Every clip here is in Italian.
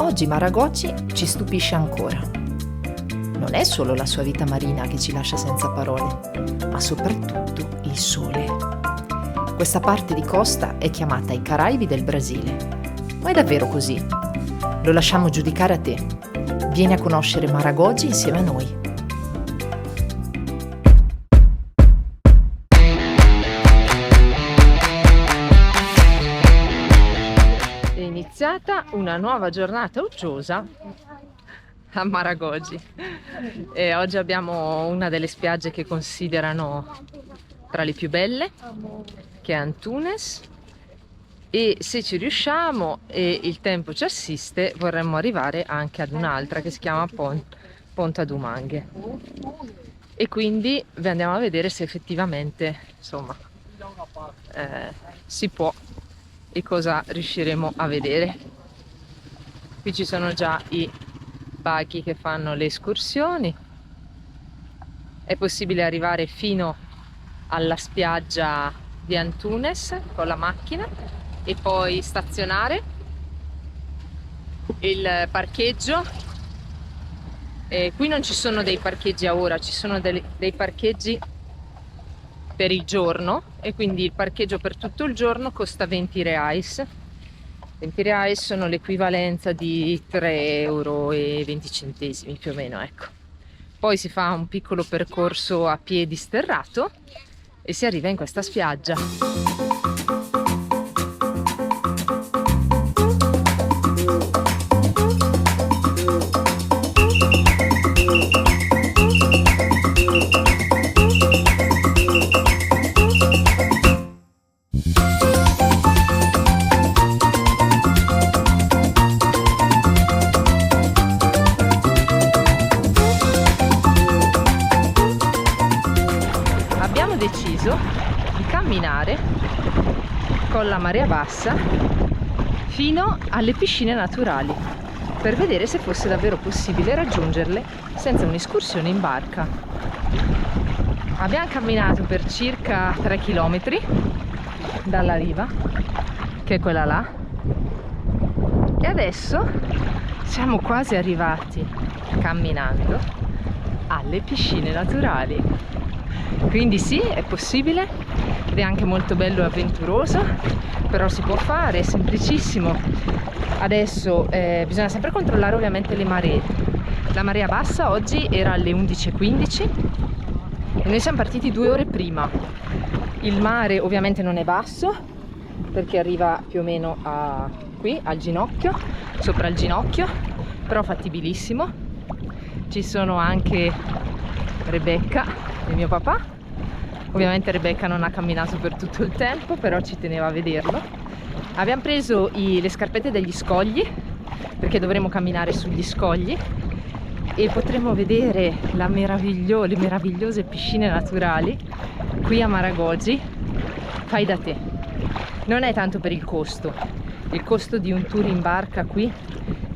Oggi Maragocci ci stupisce ancora. Non è solo la sua vita marina che ci lascia senza parole, ma soprattutto il sole. Questa parte di costa è chiamata i Caraibi del Brasile. Ma è davvero così? Lo lasciamo giudicare a te. Vieni a conoscere Maragocci insieme a noi. È iniziata una nuova giornata uggiosa a Maragocci e oggi abbiamo una delle spiagge che considerano tra le più belle, che è Antunes, e se ci riusciamo e il tempo ci assiste vorremmo arrivare anche ad un'altra che si chiama Ponta do Mangue, e quindi vi andiamo a vedere se effettivamente insomma si può e cosa riusciremo a vedere. Qui ci sono già i buggy che fanno le escursioni, è possibile arrivare fino alla spiaggia di Antunes con la macchina e poi stazionare. Il parcheggio, qui non ci sono dei parcheggi a ora, ci sono dei parcheggi per il giorno, e quindi il parcheggio per tutto il giorno costa 20 reais. 20 reais sono l'equivalenza di 3,20 euro più o meno, ecco. Poi si fa un piccolo percorso a piedi sterrato e si arriva in questa spiaggia. Abbiamo deciso di camminare con la marea bassa fino alle piscine naturali per vedere se fosse davvero possibile raggiungerle senza un'escursione in barca. Abbiamo camminato per circa 3 km dalla riva, che è quella là, e adesso siamo quasi arrivati camminando alle piscine naturali. Quindi sì, è possibile ed è anche molto bello e avventuroso, però si può fare, è semplicissimo. Adesso bisogna sempre controllare ovviamente le maree. La marea bassa oggi era alle 11:15 e noi siamo partiti 2 ore prima. Il mare ovviamente non è basso perché arriva più o meno a qui, al ginocchio, sopra il ginocchio, però fattibilissimo. Ci sono anche Rebecca e mio papà. Ovviamente Rebecca non ha camminato per tutto il tempo, però ci teneva a vederlo. Abbiamo preso le scarpette degli scogli perché dovremo camminare sugli scogli e potremo vedere le meravigliose piscine naturali qui a Maragocci. Fai da te. Non è tanto per il costo di un tour in barca qui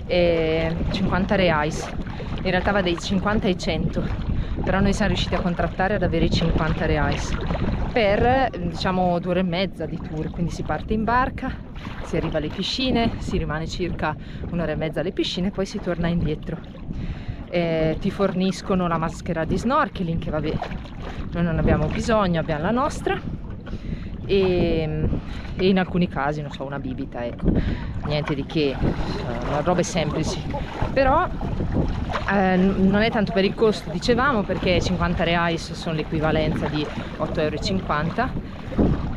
è 50 reais, in realtà va dai 50 ai 100, però noi siamo riusciti a contrattare ad avere i 50 reais per diciamo 2 ore e mezza di tour. Quindi si parte in barca, si arriva alle piscine, si rimane circa 1 ora e mezza alle piscine e poi si torna indietro. Ti forniscono la maschera di snorkeling, che vabbè noi non abbiamo bisogno, abbiamo la nostra, e in alcuni casi non so, una bibita, ecco, niente di che, robe semplici. Però non è tanto per il costo, dicevamo, perché 50 reais sono l'equivalenza di 8,50 euro,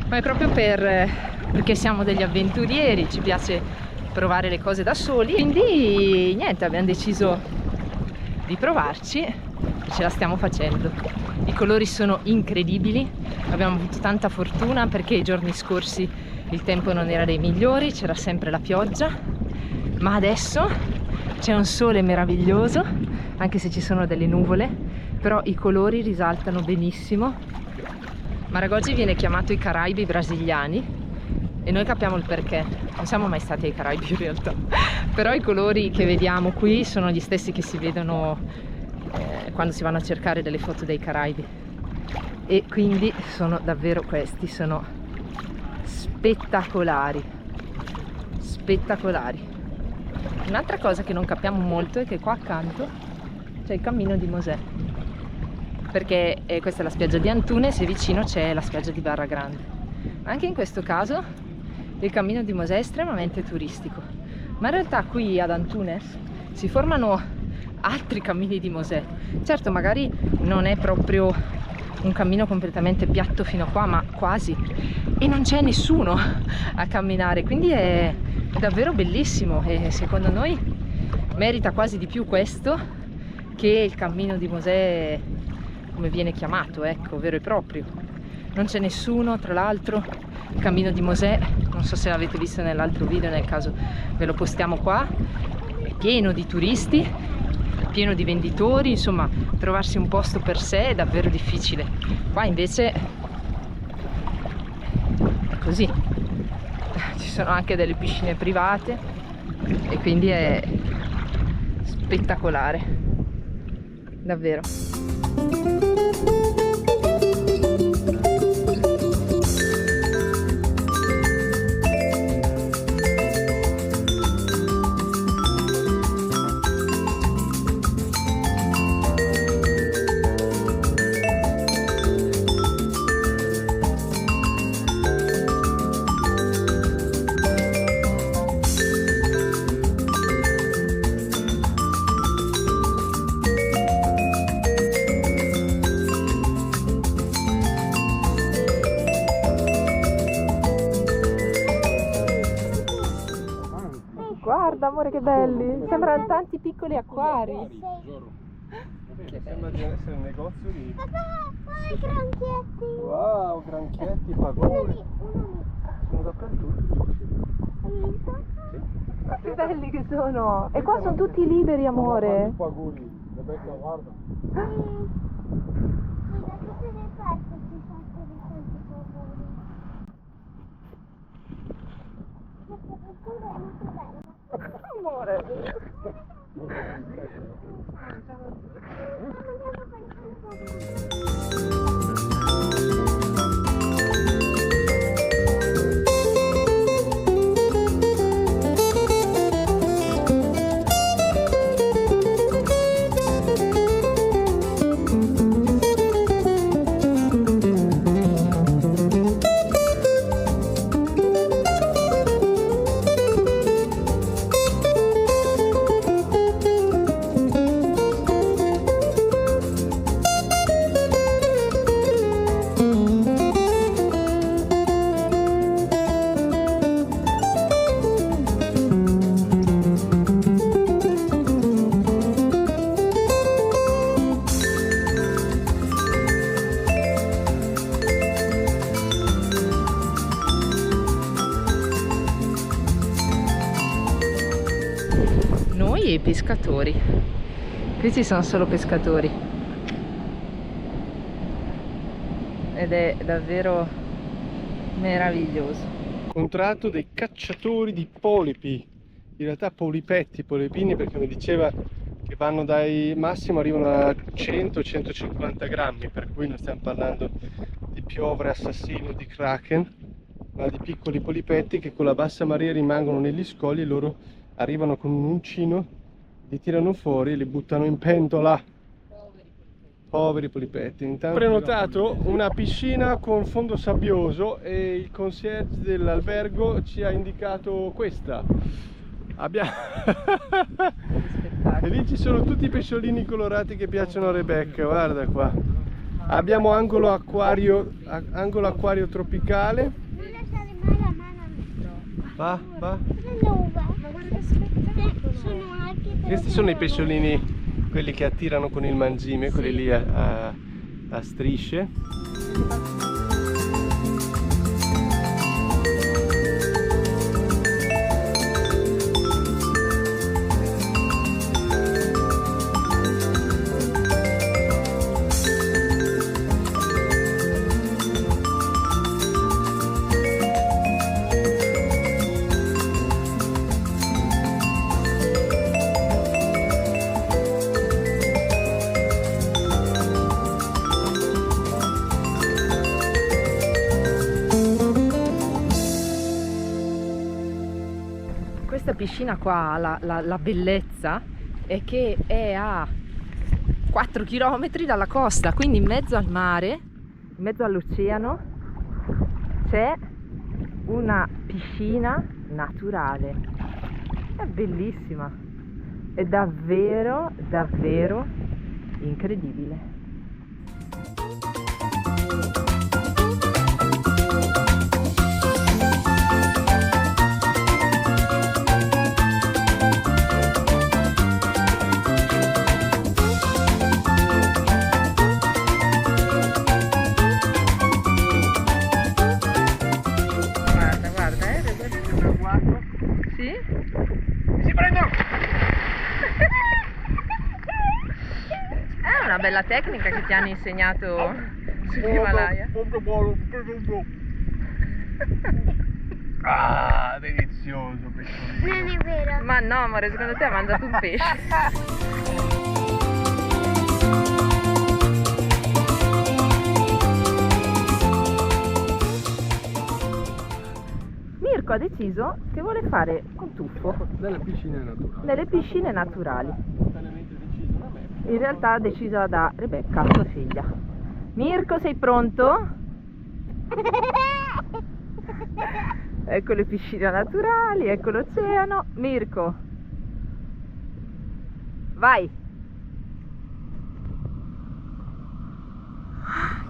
ma è proprio perché siamo degli avventurieri, ci piace provare le cose da soli, quindi niente, abbiamo deciso di provarci e ce la stiamo facendo. I colori sono incredibili, abbiamo avuto tanta fortuna perché i giorni scorsi il tempo non era dei migliori, c'era sempre la pioggia, ma adesso c'è un sole meraviglioso, anche se ci sono delle nuvole, però i colori risaltano benissimo. Maragocci viene chiamato i Caraibi brasiliani e noi capiamo il perché, non siamo mai stati ai Caraibi in realtà, però i colori che vediamo qui sono gli stessi che si vedono quando si vanno a cercare delle foto dei Caraibi, e quindi sono davvero questi, sono spettacolari. Un'altra cosa che non capiamo molto è che qua accanto c'è il cammino di Mosè, perché questa è la spiaggia di Antunes e vicino c'è la spiaggia di Barra Grande. Anche in questo caso il cammino di Mosè è estremamente turistico, ma in realtà qui ad Antunes si formano altri cammini di Mosè. Certo, magari non è proprio un cammino completamente piatto fino a qua, ma quasi, e non c'è nessuno a camminare, quindi è davvero bellissimo e secondo noi merita quasi di più questo che il cammino di Mosè come viene chiamato, ecco, vero e proprio. Non c'è nessuno, tra l'altro il cammino di Mosè, non so se l'avete visto nell'altro video, nel caso ve lo postiamo qua, è pieno di turisti, pieno di venditori, insomma trovarsi un posto per sé è davvero difficile. Qua invece è così, ci sono anche delle piscine private e quindi è spettacolare, davvero. Guarda amore che belli, sembrano tanti piccoli acquari. Sembra di essere un negozio di... Papà, i granchietti! Wow, granchietti, pagoni. Sono dappertutto. Che belli che sono! E qua sono tutti liberi amore. Pagoni, Rebecca, guarda. Da tutte le parti ci sono questi tanti pagoni. Questa cultura è molto bella. Amore! Noi e i pescatori. Questi sono solo pescatori. Ed è davvero meraviglioso. Incontrato dei cacciatori di polipi, in realtà polipetti, polipini, perché mi diceva che vanno dai massimo, arrivano a 100-150 grammi, per cui non stiamo parlando di piovre assassino, di kraken, ma di piccoli polipetti che con la bassa marea rimangono negli scogli e loro arrivano con un uncino, li tirano fuori e li buttano in pentola. Poveri polipetti. Intanto ho prenotato una piscina con fondo sabbioso e il concierge dell'albergo ci ha indicato questa. Abbiamo... e lì ci sono tutti i pesciolini colorati che piacciono a Rebecca, guarda qua. Abbiamo angolo acquario tropicale. Non lasciare mai la mano. Va. Ma guarda che spettacolo. Sono anche Questi sono i pesciolini, quelli che attirano con il mangime, quelli lì a strisce. questa piscina qua ha la bellezza è che è a 4 km dalla costa, quindi in mezzo al mare, in mezzo all'oceano, c'è una piscina naturale. È bellissima, è davvero davvero incredibile. È una bella tecnica che ti hanno insegnato sull'Himalaya. Ah, delizioso pesciolino. Non è vero. Ma no, amore, secondo te ha mangiato un pesce? Mirko ha deciso che vuole fare un tuffo Nelle piscine naturali. nelle piscine naturali. Spontaneamente deciso da me. In realtà decisa da Rebecca, sua figlia. Mirko, sei pronto? Ecco le piscine naturali, ecco l'oceano. Mirko, vai!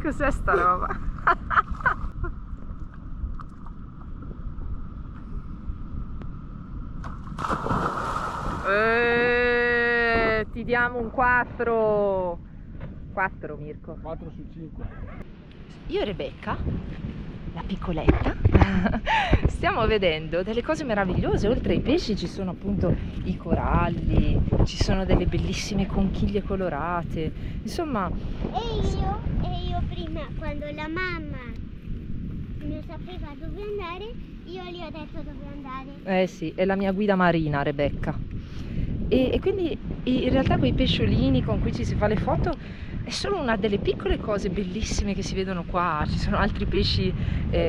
Cos'è sta roba? Ti diamo un 4. 4, Mirko. 4 su 5. Io e Rebecca, la piccoletta, stiamo vedendo delle cose meravigliose. Oltre ai pesci ci sono appunto i coralli, ci sono delle bellissime conchiglie colorate. Insomma, E io prima, quando la mamma non sapeva dove andare, io gli ho detto dove andare. eh sì, è la mia guida marina, Rebecca. E quindi in realtà quei pesciolini con cui ci si fa le foto è solo una delle piccole cose bellissime che si vedono qua. Ci sono altri pesci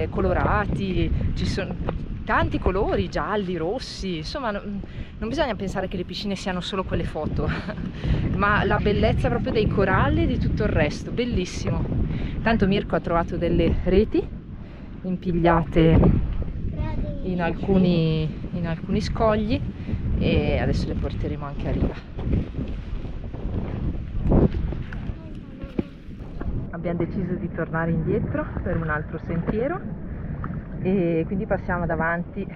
colorati, ci sono tanti colori, gialli, rossi. Insomma, non bisogna pensare che le piscine siano solo quelle foto, ma la bellezza proprio dei coralli e di tutto il resto, bellissimo. Tanto Mirko ha trovato delle reti impigliate in alcuni scogli e adesso le porteremo anche a riva. Abbiamo deciso di tornare indietro per un altro sentiero e quindi passiamo davanti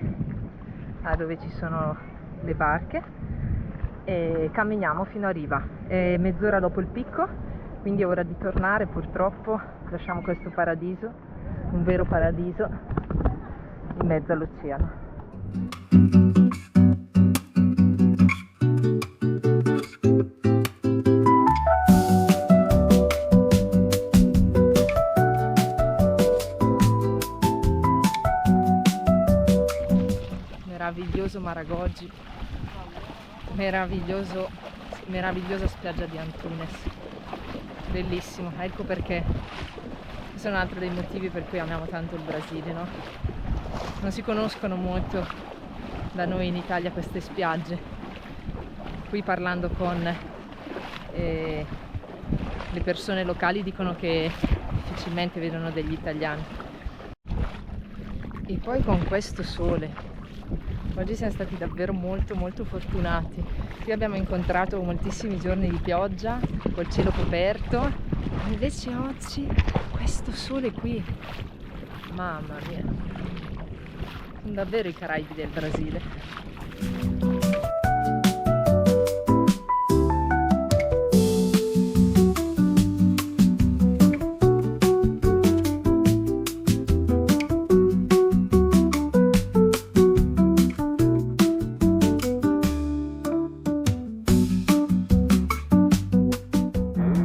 a dove ci sono le barche e camminiamo fino a riva. È mezz'ora dopo il picco, quindi è ora di tornare. Purtroppo lasciamo questo paradiso, un vero paradiso in mezzo all'oceano. Meraviglioso Maragogi, meravigliosa spiaggia di Antunes, bellissimo. Ecco perché questo è un altro dei motivi per cui amiamo tanto il Brasile, no? Non si conoscono molto da noi in Italia queste spiagge. Qui parlando con le persone locali dicono che difficilmente vedono degli italiani. E poi con questo sole. Oggi siamo stati davvero molto fortunati. Qui abbiamo incontrato moltissimi giorni di pioggia, col cielo coperto, invece oggi questo sole qui, mamma mia, sono davvero i Caraibi del Brasile.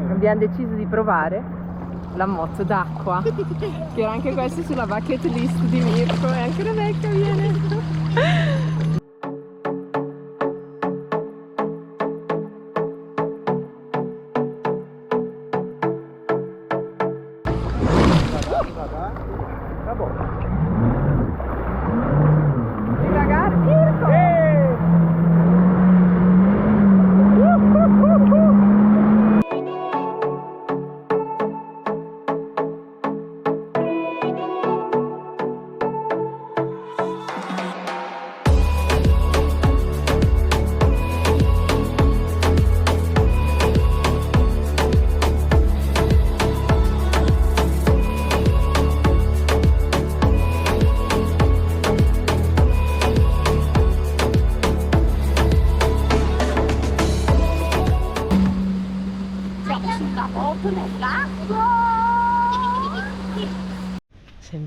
Abbiamo deciso di provare la moto d'acqua, che era anche questa sulla bucket list di Mirko, e anche Rebecca viene. Divagare, Mirko!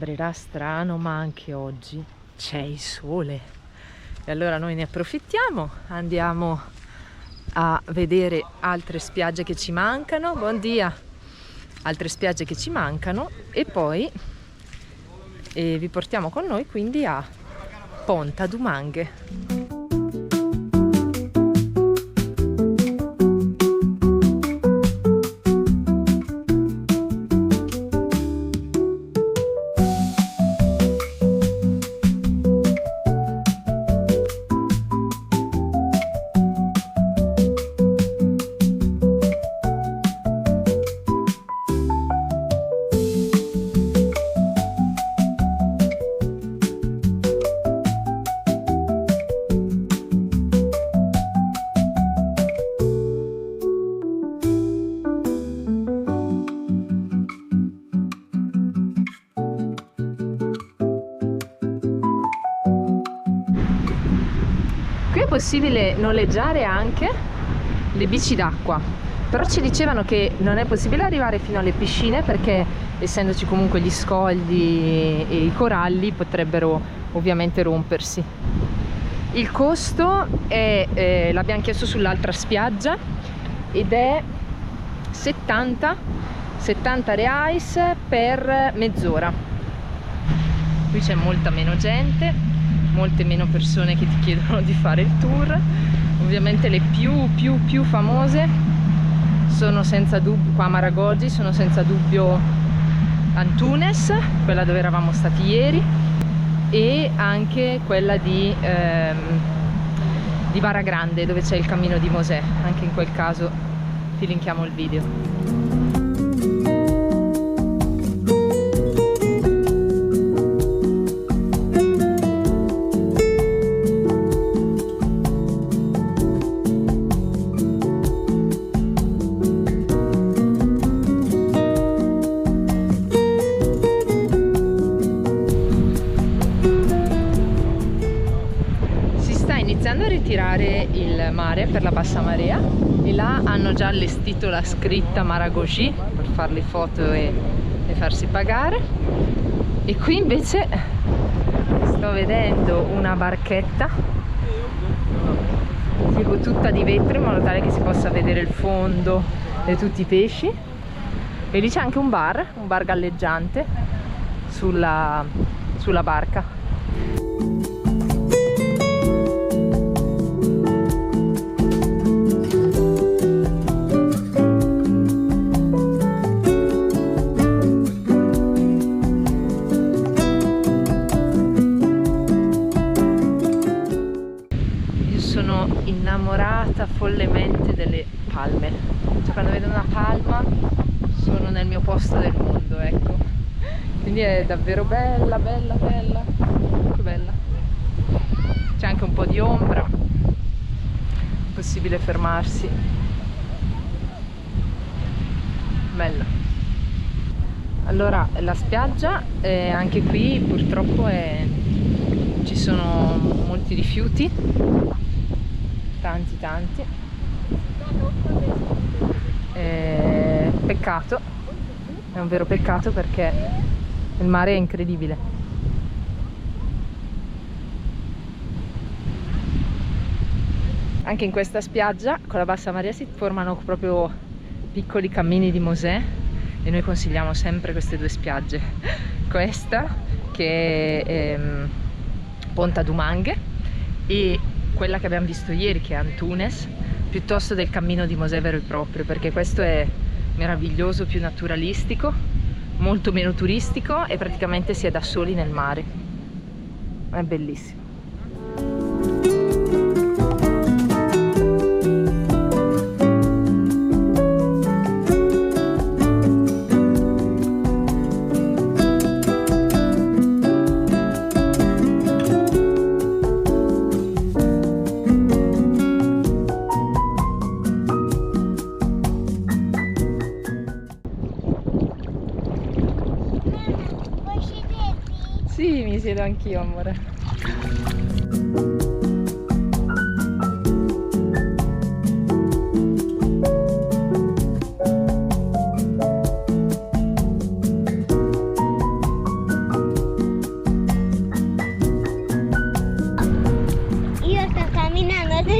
sembrerà strano, ma anche oggi c'è il sole. E allora noi ne approfittiamo, andiamo a vedere altre spiagge che ci mancano. Buongiorno! Altre spiagge che ci mancano e poi vi portiamo con noi quindi a Ponta Dumanghe. Qui è possibile noleggiare anche le bici d'acqua, però ci dicevano che non è possibile arrivare fino alle piscine perché essendoci comunque gli scogli e i coralli potrebbero ovviamente rompersi. Il costo è, l'abbiamo chiesto sull'altra spiaggia ed è 70 reais per mezz'ora. Qui c'è molta meno gente, molte meno persone che ti chiedono di fare il tour. Ovviamente le più famose sono senza dubbio, qua a Maragogi, sono senza dubbio Antunes, quella dove eravamo stati ieri, e anche quella di Vara Grande, dove c'è il cammino di Mosè. Anche in quel caso ti linkiamo il video. Iniziando a ritirare il mare per la bassa marea e là hanno già allestito la scritta Maragogi per fare le foto e farsi pagare, e qui invece sto vedendo una barchetta tipo tutta di vetro in modo tale che si possa vedere il fondo e tutti i pesci, e lì c'è anche un bar galleggiante sulla barca. Sono innamorata follemente delle palme, cioè quando vedo una palma sono nel mio posto del mondo, ecco, quindi è davvero bella, che bella. C'è anche un po' di ombra, è possibile fermarsi, bello. Allora la spiaggia anche qui purtroppo ci sono molti rifiuti, tanti, peccato, è un vero peccato perché il mare è incredibile. Anche in questa spiaggia con la bassa marea si formano proprio piccoli cammini di Mosè e noi consigliamo sempre queste due spiagge, questa che è Ponta Dumanghe e quella che abbiamo visto ieri che è Antunes, piuttosto del cammino di Mosè vero e proprio, perché questo è meraviglioso, più naturalistico, molto meno turistico e praticamente si è da soli nel mare, è bellissimo. Sì, mi siedo anch'io, amore.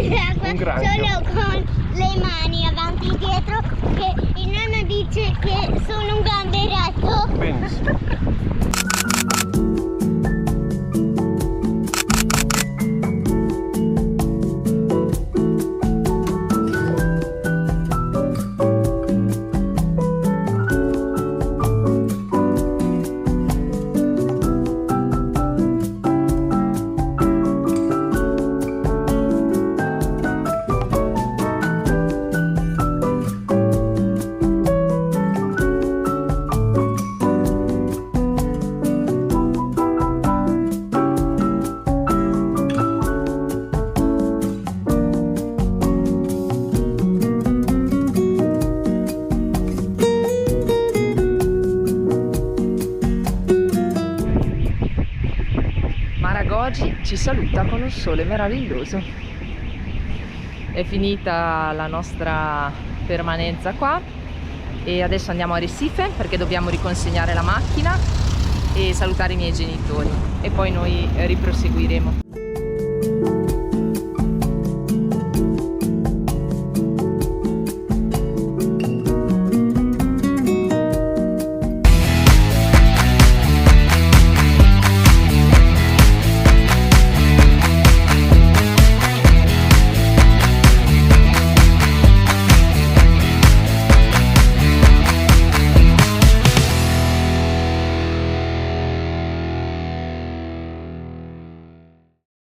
l'acqua Un granchio. solo con le mani avanti e dietro, che il nonno dice che sono un gamberetto. Benissimo. Maragogi ci saluta con un sole meraviglioso. È finita la nostra permanenza qua e adesso andiamo a Recife perché dobbiamo riconsegnare la macchina e salutare i miei genitori e poi noi riproseguiremo.